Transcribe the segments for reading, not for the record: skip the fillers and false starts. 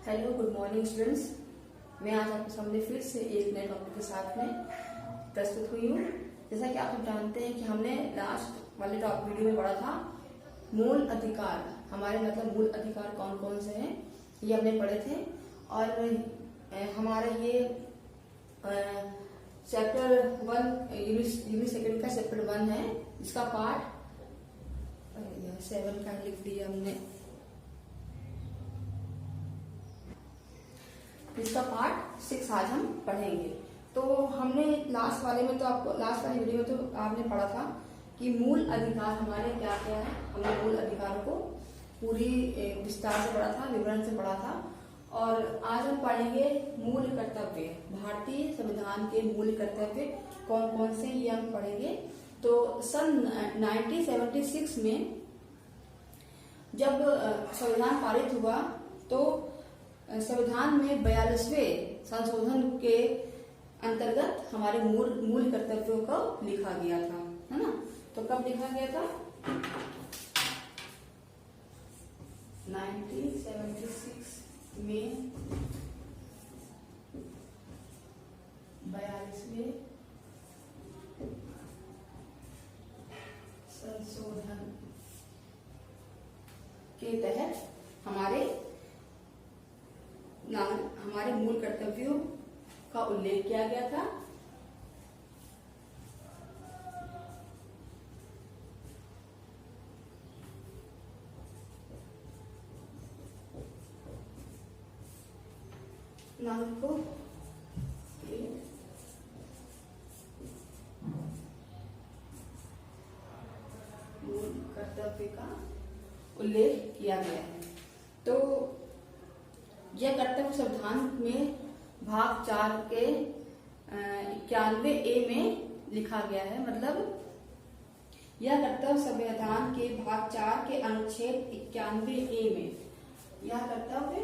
Hello, good morning students. मैं आज आपके सामने फिर से एक नए टॉपिक के साथ में प्रस्तुत हुई हूँ। जैसा कि आप जानते हैं कि हमने लास्ट वाले टॉप वीडियो में पढ़ा था मूल अधिकार। हमारे मतलब मूल अधिकार कौन कौन से हैं ये हमने पढ़े थे। और हमारा ये चैप्टर 1 यूनिट सेकेंड का चैप्टर 1 है, जिसका पार्ट 7 का लिख दिया हमने। इसका पार्ट 6 आज हम पढ़ेंगे। तो हमने लास्ट वाले वीडियो में तो आपने पढ़ा था कि मूल अधिकार हमारे क्या क्या है। हमने मूल अधिकारों को पूरी विस्तार से पढ़ा था, विवरण से पढ़ा था। और आज हम पढ़ेंगे मूल कर्तव्य। भारतीय संविधान के मूल कर्तव्य कौन कौन से ये हम पढ़ेंगे। तो सन 1976 में जब संविधान पारित हुआ तो संविधान में 42वें संशोधन के अंतर्गत हमारे मूल कर्तव्यों को लिखा गया था, है ना। तो कब लिखा गया था? 1976 में 42वें संशोधन के तहत हमारे मूल कर्तव्यों का उल्लेख किया गया था। नागरिकों के मूल कर्तव्य का उल्लेख किया गया है। तो यह कर्तव्य संविधान में भाग 4 के 91A में लिखा गया है। मतलब यह कर्तव्य संविधान के भाग 4 के अनुच्छेद 91A में यह कर्तव्य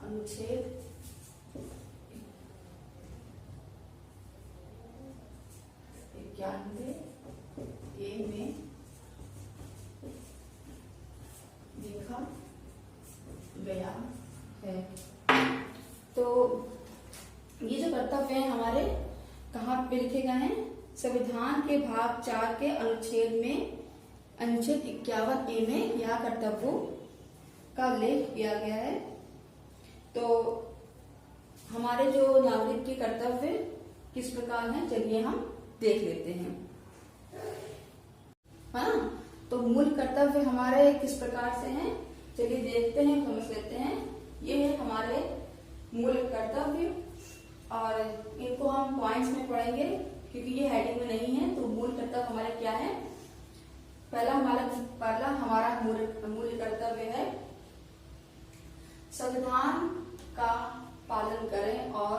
अनुच्छेद 91A में लिखा गया है। तो ये जो कर्तव्य है हमारे कहाँ पे लिखे गए हैं? संविधान के भाग 4 के अनुच्छेद 51A में यह कर्तव्यों का उल्लेख किया गया है। तो हमारे जो नागरिक के कर्तव्य किस प्रकार हैं, चलिए हम देख लेते हैं, है ना। तो मूल कर्तव्य हमारे किस प्रकार से हैं, चलिए देखते हैं, समझ लेते हैं। ये है हमारे मूल कर्तव्य और इनको हम पॉइंट्स में पढ़ेंगे क्योंकि ये हेडिंग में नहीं है। तो मूल कर्तव्य हमारे क्या है? पहला हमारा मूल कर्तव्य है संविधान का पालन करें और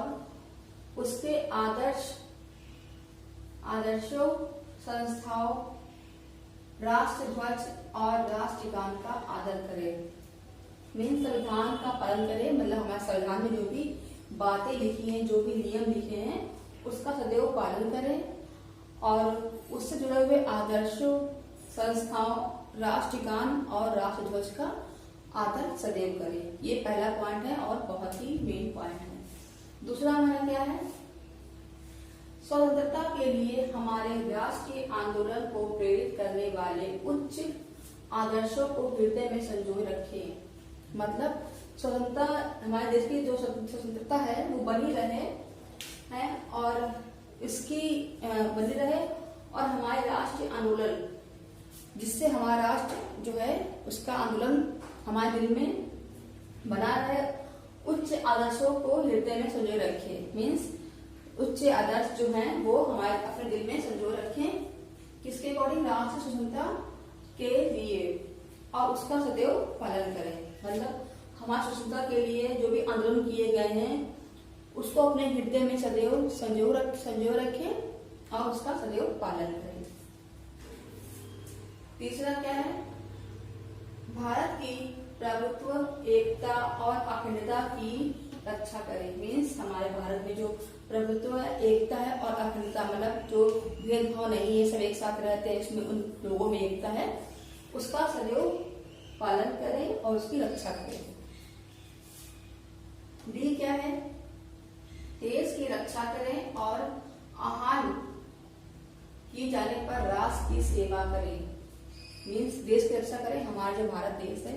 उसके आदर्शों, संस्थाओं, राष्ट्र ध्वज और राष्ट्रगान का आदर करें। मीन संविधान का पालन करें मतलब हमारे संविधान में जो भी बातें लिखी हैं, जो भी नियम लिखे हैं, उसका सदैव पालन करें और उससे जुड़े हुए आदर्शों, संस्थाओं, राष्ट्रगान और राष्ट्र ध्वज का आदर सदैव करें। ये पहला पॉइंट है और बहुत ही मेन पॉइंट है। दूसरा हमारा क्या है? स्वतंत्रता के लिए हमारे राष्ट्रीय आंदोलन को प्रेरित करने वाले उच्च आदर्शों को हृदय में संजोए रखें। मतलब स्वतंत्रता, हमारे देश की जो स्वतंत्रता है वो बनी रहे है और इसकी बनी रहे और हमारे राष्ट्रीय आंदोलन, जिससे हमारा राष्ट्र जो है उसका आंदोलन हमारे दिल में बना रहे, उच्च आदर्शों को हृदय में संजोए रखें। मीन्स उच्च आदर्श जो हैं वो हमारे अपने दिल में संजोए रखें। किसके अकॉर्डिंग? राष्ट्र स्वतंत्रता के लिए, और उसका सदैव पालन करें। मतलब हमारी स्वतंत्रता के लिए जो भी आंदोलन किए गए हैं उसको अपने हृदय में सदैव संजोए रखें और उसका सदैव पालन करें। तीसरा क्या है? भारत की प्रभुत्व, एकता और अखंडता की रक्षा करें। मीन्स हमारे भारत में जो प्रभुत्व है, एकता है और अखंडता, मतलब जो भेदभाव नहीं है, सब एक साथ रहते हैं, इसमें उन लोगों में एकता है, उसका सदैव पालन करें और उसकी रक्षा करें। डी क्या है? देश की रक्षा करें और आह्वान किए जाने पर राष्ट्र की सेवा करें। मीन्स देश की रक्षा करें। हमारा जो भारत देश है,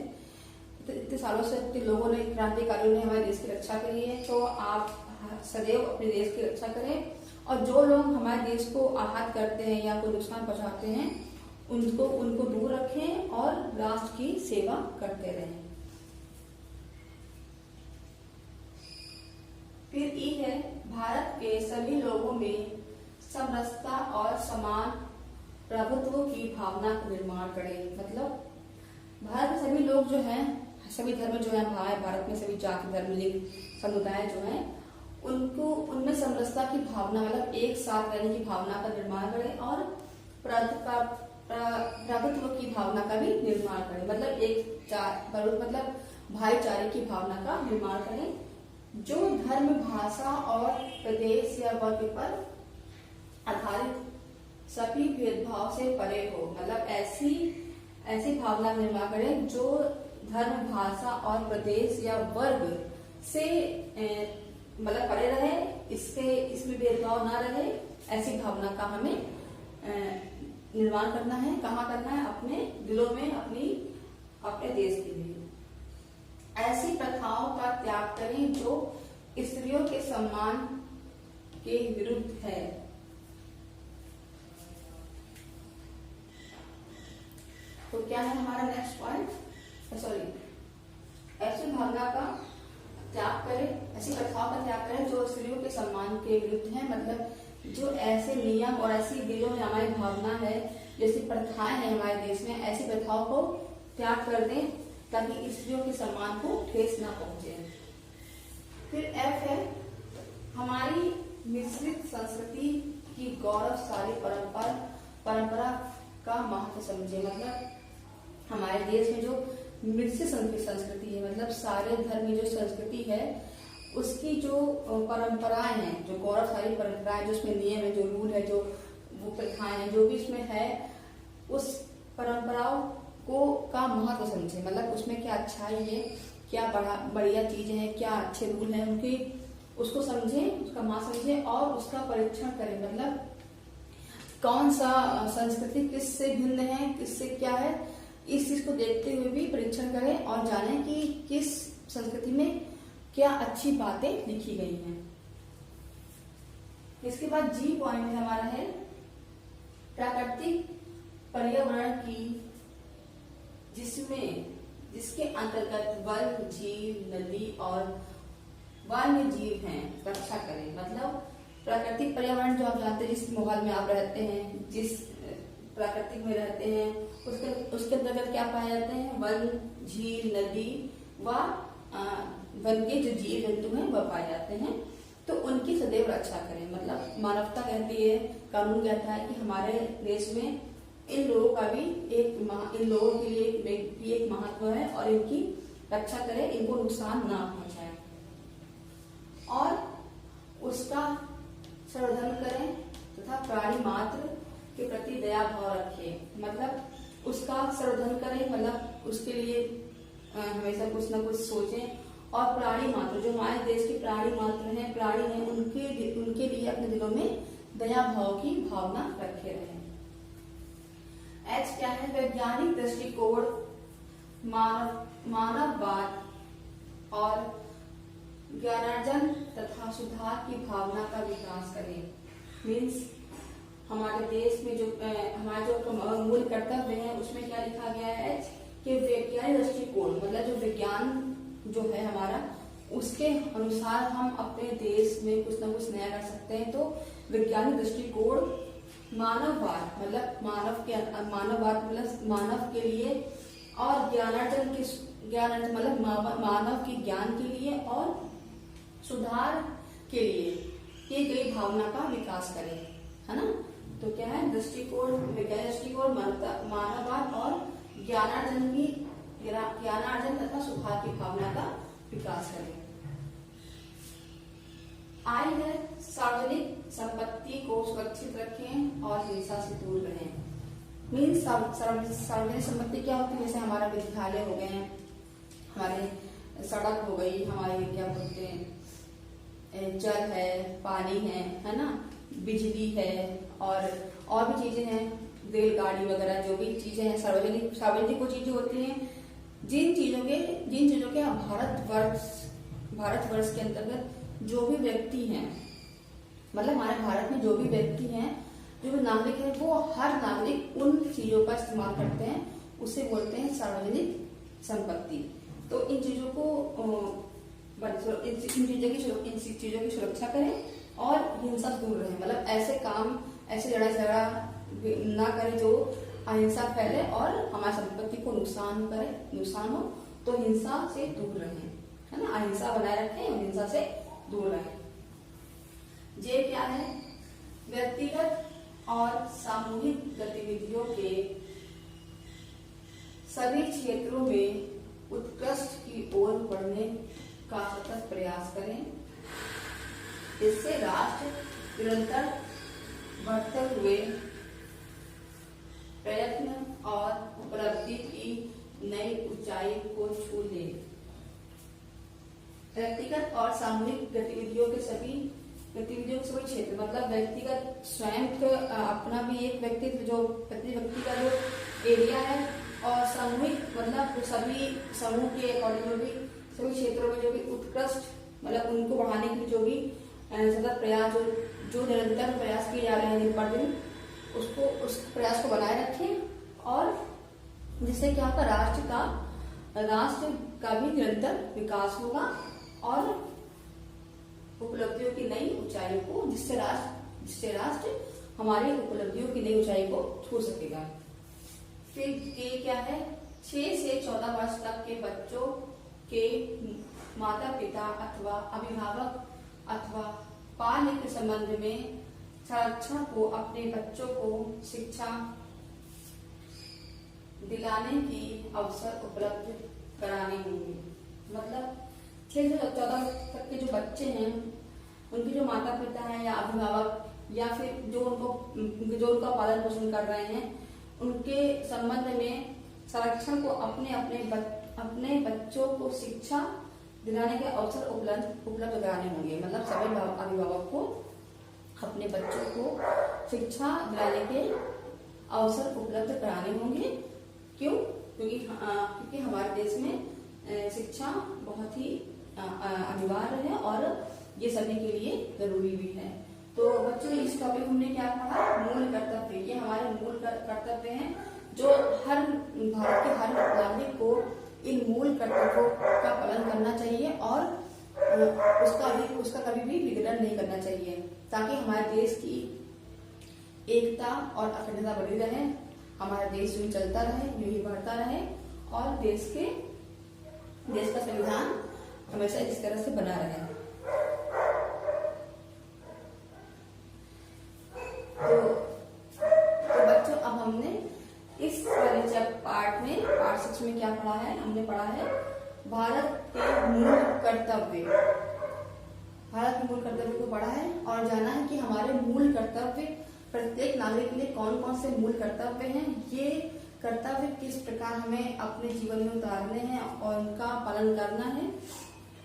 इतने सालों से इतने लोगों ने, क्रांतिकारियों ने हमारे देश की रक्षा करी है, तो आप सदैव अपने देश की रक्षा करें और जो लोग हमारे देश को आहत करते हैं या कोई नुकसान पहुंचाते हैं उनको दूर रखें और राष्ट्र की सेवा करते रहें। फिर ई है, भारत के सभी लोगों में समरसता और समान प्रभुत्व की भावना का निर्माण करें। मतलब भारत में सभी लोग जो हैं, सभी धर्म जो है भारत में, सभी जाति धर्म लिंग समुदाय जो हैं, उनको उनमें समरसता की भावना, मतलब एक साथ रहने की भावना का निर्माण करें और प्रभुत्व की भावना का भी निर्माण करें। मतलब मतलब भाईचारे की भावना का निर्माण करें, जो धर्म, भाषा और प्रदेश या वर्ग पर आधारित सभी भेदभाव से परे हो। मतलब ऐसी भावना का निर्माण करें जो धर्म, भाषा और प्रदेश या वर्ग से मतलब परे रहे, इसमें भेदभाव ना रहे, ऐसी भावना का हमें निर्माण करना है। कहाँ करना है? अपने दिलों में, अपने देश के लिए। ऐसी प्रथाओं का त्याग करें जो स्त्रियों के सम्मान के विरुद्ध है। तो क्या है हमारा नेक्स्ट पॉइंट? ऐसी भावना का त्याग करें, ऐसी प्रथाओं का त्याग करें जो स्त्रियों के सम्मान के विरुद्ध है। मतलब जो ऐसे नियम और ऐसी दिलों में हमारी भावना है, जैसी प्रथाएं हैं हमारे देश में, ऐसी प्रथाओं को त्याग कर दें ताकि स्त्रियों के सम्मान को ठेस ना पहुंचे। फिर एफ है, हमारी मिश्रित संस्कृति की गौरवशाली परंपरा का महत्व समझे। मतलब हमारे देश में जो मिश्रित संस्कृति है, मतलब सारे धर्म की जो संस्कृति है, उसकी जो परंपराएं हैं, जो गौरवशाली परंपराएं, जो उसमें नियम है, जो रूल है, जो वो प्रथाएं हैं, जो भी इसमें है, उस परंपराओं का महत्व समझे। मतलब उसमें क्या अच्छाई है, क्या बढ़िया चीजें हैं, क्या अच्छे रूल हैं, उनकी उसको समझें, उसका महत्व समझें और उसका परीक्षण करें। मतलब कौन सा संस्कृति किससे भिन्न है, किससे क्या है, इस चीज को देखते हुए भी परीक्षण करें और जानें कि किस संस्कृति में क्या अच्छी बातें लिखी गई हैं। इसके बाद जी पॉइंट हमारा है, प्राकृतिक पर्यावरण की जिसके अंतर्गत वन, झील, नदी और वन्य जीव हैं, रक्षा करें। मतलब प्राकृतिक पर्यावरण जो आप जानते हैं, जिस माहौल में आप रहते हैं, जिस प्राकृतिक में रहते हैं, उसके अंतर्गत क्या पाए जाते हैं? वन, झील, नदी व वन के जो जीव जंतु हैं वह पाए जाते हैं, तो उनकी सदैव रक्षा करें। मतलब मानवता कहती है, कानून कहता है कि हमारे देश में इन लोगों के लिए भी एक महत्व है और इनकी रक्षा करें, इनको नुकसान ना पहुंचाए और उसका संवर्धन करें तथा प्राणी मात्र के प्रति दया भाव रखें। मतलब उसका संवर्धन करें, मतलब उसके लिए हमेशा कुछ न कुछ सोचें और प्राणी मात्र, जो हमारे देश के प्राणी मात्र हैं, प्राणी हैं, उनके लिए अपने दिलों में दया भाव की भावना रखे रहें। एच क्या है? वैज्ञानिक दृष्टिकोण, मानववाद और ज्ञानार्जन तथा सुधार की भावना का विकास करें। मीन्स हमारे देश में जो हमारे जो मूल कर्तव्य है, उसमें क्या लिखा गया है कि वैज्ञानिक दृष्टिकोण, मतलब जो विज्ञान जो है हमारा, उसके अनुसार हम अपने देश में कुछ न कुछ नया कर सकते हैं। तो वैज्ञानिक दृष्टिकोण, मानववाद मतलब मानव के लिए और ज्ञानार्जन मतलब मानव के ज्ञान के लिए और सुधार के लिए की गई भावना का विकास करें, है ना। तो क्या है? दृष्टिकोण, वैज्ञानिक दृष्टिकोण, मानववाद और ज्ञानार्जन तथा सुधार की भावना का विकास करें। आई है सार्वजनिक संपत्ति को सुरक्षित रखें और हिंसा से दूर रहें। मीन्स सार्वजनिक संपत्ति क्या होती है, जैसे हमारा विद्यालय हो गए, हमारे सड़क हो गई, हमारे क्या बोलते हैं जल है, पानी है ना, बिजली है और भी चीजें हैं, रेलगाड़ी वगैरह, जो भी चीजें हैं सार्वजनिक वो चीजें होती हैं जिन चीजों के भारतवर्ष के अंतर्गत जो भी व्यक्ति हैं, मतलब हमारे भारत में जो भी व्यक्ति हैं, जो भी नागरिक है, वो हर नागरिक उन चीजों का इस्तेमाल करते हैं, उसे बोलते हैं सार्वजनिक संपत्ति। तो इन चीजों की सुरक्षा करें और हिंसा से दूर रहें, मतलब ऐसे काम, ऐसे लड़ाई झगड़ा ना करें जो अहिंसा फैले और हमारी संपत्ति को नुकसान हो, तो हिंसा से दूर रहें, है ना, अहिंसा बनाए रखें और हिंसा से दूर रहें। ये क्या है, व्यक्तिगत और सामूहिक गतिविधियों के सभी क्षेत्रों में उत्कृष्ट की ओर बढ़ने का सतत प्रयास करें। इससे राष्ट्र निरंतर बढ़ते हुए प्रयत्न और उपलब्धि की नई ऊंचाई को छू ले। व्यक्तिगत और सामूहिक गतिविधियों के सभी क्षेत्र, मतलब व्यक्तिगत स्वयं अपना भी एक व्यक्तित्व, जो प्रति व्यक्ति का जो एरिया है, और सामूहिक मतलब सभी समूह के अकॉर्डिंग भी सभी क्षेत्रों में जो भी उत्कृष्ट, मतलब उनको बढ़ाने के लिए जो भी सतत प्रयास, जो निरंतर प्रयास किए जा रहे हैं दिन पर दिन, उस प्रयास को बनाए रखें, और जिससे क्या होगा, राष्ट्र का भी निरंतर विकास होगा और उपलब्धियों की नई ऊंचाई को, जिससे राष्ट्र हमारी उपलब्धियों की नई ऊंचाई को छू सकेगा। फिर ये क्या है, 6 से 14 वर्ष तक के बच्चों के माता पिता अथवा अभिभावक अथवा पालक के संबंध में संरक्षण को अपने बच्चों को शिक्षा दिलाने की अवसर उपलब्ध कराने होंगे। मतलब 6 से 14 तक के जो बच्चे हैं, उनके जो माता पिता हैं या अभिभावक या फिर जो उनका पालन पोषण कर रहे हैं, उनके संबंध में संरक्षण को अपने बच्चों को शिक्षा दिलाने के अवसर उपलब्ध कराने होंगे। मतलब सभी अभिभावक को अपने बच्चों को शिक्षा दिलाने के अवसर उपलब्ध कराने होंगे। क्यों? क्योंकि हमारे देश में शिक्षा बहुत ही अनिवार्य है और ये सभी के लिए जरूरी भी है। तो बच्चों, इस टॉपिक हमने क्या पढ़ा, मूल कर्तव्य। ये हमारे मूल कर्तव्य हैं जो हर भारत के हर नागरिक को इन मूल कर्तव्यों का पालन करना चाहिए और उसका कभी भी विघटन नहीं करना चाहिए, ताकि हमारे देश की एकता और अखंडता बनी रहे, हमारा देश यूं चलता रहे, यूं ही बढ़ता रहे और देश का संविधान हमेशा इस तरह से बना रहे। तो बच्चों, अब हमने इस वाले पार्ट 6 में क्या पढ़ा है, हमने पढ़ा है भारत के मूल कर्तव्य। भारत के मूल कर्तव्य को पढ़ा है और जाना है कि हमारे मूल कर्तव्य प्रत्येक नागरिक के लिए कौन कौन से मूल कर्तव्य हैं, ये कर्तव्य किस प्रकार हमें अपने जीवन में उतारने हैं और उनका पालन करना है।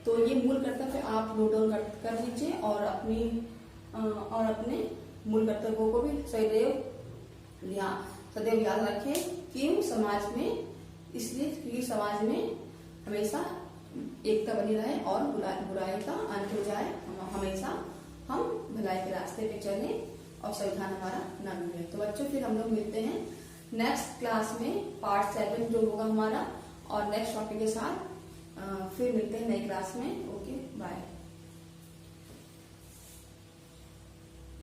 तो ये मूल कर्तव्य आप नोट डाउन कर लीजिए और अपने मूल कर्तव्यों को भी सदैव याद रखें। क्यों? समाज में, इसलिए क्योंकि समाज में हमेशा एकता बनी रहे और बुराई का अंत हो जाए, हमेशा हम भलाई के रास्ते पे चलें और संविधान हमारा न मिले। तो बच्चों, फिर हम लोग मिलते हैं नेक्स्ट क्लास में, पार्ट 7 जो होगा हमारा, और नेक्स्ट टॉपिक के साथ फिर मिलते हैं नई क्लास में। Okay, bye.